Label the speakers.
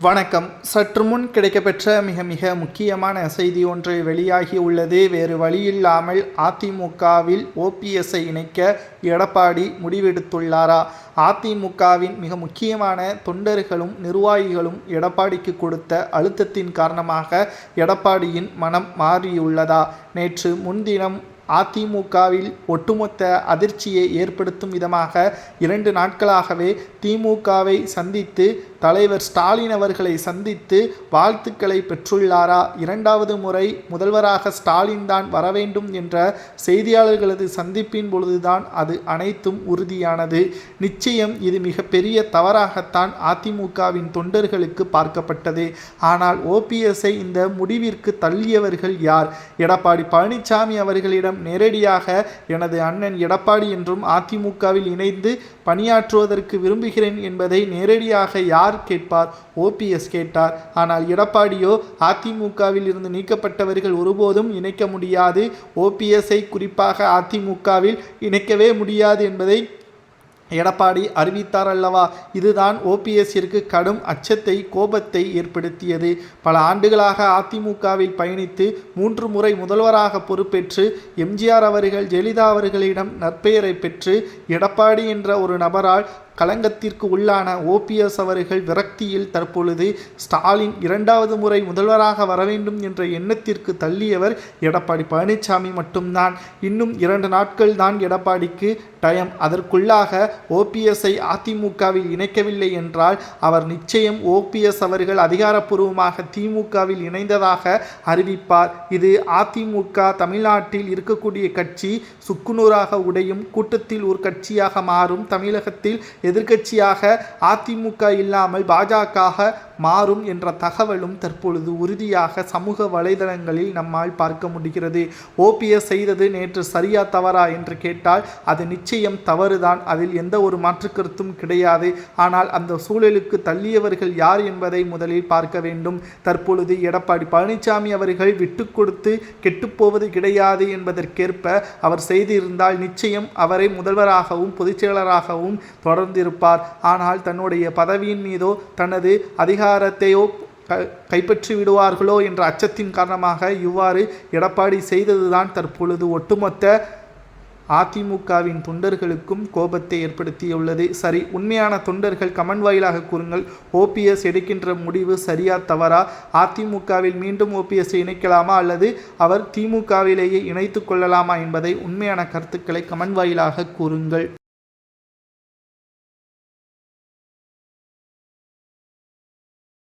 Speaker 1: வணக்கம். சற்று முன் கிடைக்கப்பெற்ற மிக முக்கியமான செய்தி ஒன்று வெளியாகி உள்ளது. வேறு வழியில்லாமல் அதிமுகவில் ஓபிஎஸ்ஐ இணைக்க எடப்பாடி முடிவெடுத்துள்ளாரா? அதிமுகவின் மிக முக்கியமான தொண்டர்களும் நிர்வாகிகளும் எடப்பாடிக்கு கொடுத்த அழுத்தத்தின் காரணமாக எடப்பாடியின் மனம் மாறியுள்ளதா? நேற்று முன்தினம் அதிமுகவில் ஒட்டுமொத்த அதிர்ச்சியை ஏற்படுத்தும் விதமாக 2 நாட்களாகவே திமுகவை சந்தித்து தலைவர் ஸ்டாலின் அவர்களை சந்தித்து வாழ்த்துக்களை பெற்றுள்ளாரா? 2வது முறை முதல்வராக ஸ்டாலின் தான் வரவேண்டும் என்ற செய்தியாளர்களது சந்திப்பின் பொழுதுதான் அது அனைத்தும் உறுதியானது. நிச்சயம் இது மிகப்பெரிய தவறாகத்தான் அதிமுகவின் தொண்டர்களுக்கு பார்க்கப்பட்டது. ஆனால் ஓபிஎஸ்ஐ இந்த முடிவிற்கு தள்ளியவர்கள் யார்? எடப்பாடி பழனிசாமி அவர்களிடம் நேரடியாக எனது அண்ணன் எடப்பாடி என்றும் அதிமுகவில் இணைந்து பணியாற்றுவதற்கு விரும்புகிறேன் என்பதை நேரடியாக யார் கேட்பார்? ஓபிஎஸ் கேட்டார். ஆனால் எடப்பாடியோ அதிமுகவில் இருந்து நீக்கப்பட்டவர்கள் ஒருபோதும் இணைக்க முடியாது, ஓபிஎஸ்ஐ குறிப்பாக அதிமுகவில் இணைக்கவே முடியாது என்பதை எடப்பாடி அறிவித்தார் அல்லவா? இதுதான் ஓபிஎஸ்ஸிற்கு கடும் அச்சத்தை கோபத்தை ஏற்படுத்தியது. பல ஆண்டுகளாக அதிமுகவில் பயணித்து 3 முறை முதல்வராக பொறுப்பேற்று எம்ஜிஆர் அவர்கள் ஜெயலலிதா அவர்களிடம் நற்பெயரை பெற்று எடப்பாடி என்ற ஒரு நபரால் களங்கத்திற்கு உள்ளான ஓபிஎஸ் அவர்கள் விரக்தியில் தற்பொழுது ஸ்டாலின் 2வது முறை முதல்வராக வர வேண்டும் என்ற எண்ணத்திற்கு தள்ளியவர் எடப்பாடி பழனிசாமி மட்டும்தான். இன்னும் 2 நாட்கள் தான் எடப்பாடிக்கு டைம். அதற்குள்ளாக ஓபிஎஸ்ஐ அதிமுகவில் இணைக்கவில்லை என்றால் அவர் நிச்சயம் ஓபிஎஸ் அவர்கள் அதிகாரப்பூர்வமாக திமுகவில் இணைந்ததாக அறிவிப்பார். இது அதிமுக தமிழ்நாட்டில் இருக்கக்கூடிய கட்சி சுக்குநூறாக உடையும், கூட்டத்தில் ஒரு கட்சியாக மாறும், தமிழகத்தில் எதிர்க்கட்சியாக அதிமுக இல்லாமல் பாஜக மாறும் என்ற தகவலும் தற்பொழுது உறுதியாக சமூக வலைதளங்களில் நம்மால் பார்க்க முடிகிறது. ஓபிஎஸ் செய்தது நேற்று சரியா தவறா என்று கேட்டால் அது நிச்சயம் தவறுதான். அதில் எந்த ஒரு மாற்று கருத்தும் கிடையாது. ஆனால் அந்த சூழலுக்கு தள்ளியவர்கள் யார் என்பதை முதலில் பார்க்க வேண்டும். தற்பொழுது எடப்பாடி பழனிசாமி அவர்கள் விட்டு கொடுத்து கெட்டுப்போவது கிடையாது என்பதற்கேற்ப அவர் செய்திருந்தால் நிச்சயம் அவரை முதல்வராகவும் பொதுச்செயலராகவும் தொடர்ந்திருப்பார். ஆனால் தன்னுடைய பதவியின் மீதோ தனது அதிகாரத்தையோ கைப்பற்றி விடுவார்களோ என்ற அச்சத்தின் காரணமாக இவ்வாறு எடப்பாடி செய்ததுதான் தற்பொழுது ஒட்டுமொத்த அதிமுகவின் தொண்டர்களுக்கும் கோபத்தை ஏற்படுத்தியுள்ளது. சரி, உண்மையான தொண்டர்கள் கமெண்ட் வாயிலாக கூறுங்கள். ஓபிஎஸ் எடுக்கின்ற முடிவு சரியா தவறா? அதிமுகவில் மீண்டும் ஓபிஎஸ் இணைக்கலாமா அல்லது அவர் திமுகவிலேயே இணைத்து கொள்ளலாமா என்பதை உண்மையான கருத்துக்களை கமெண்ட் வாயிலாக கூறுங்கள்.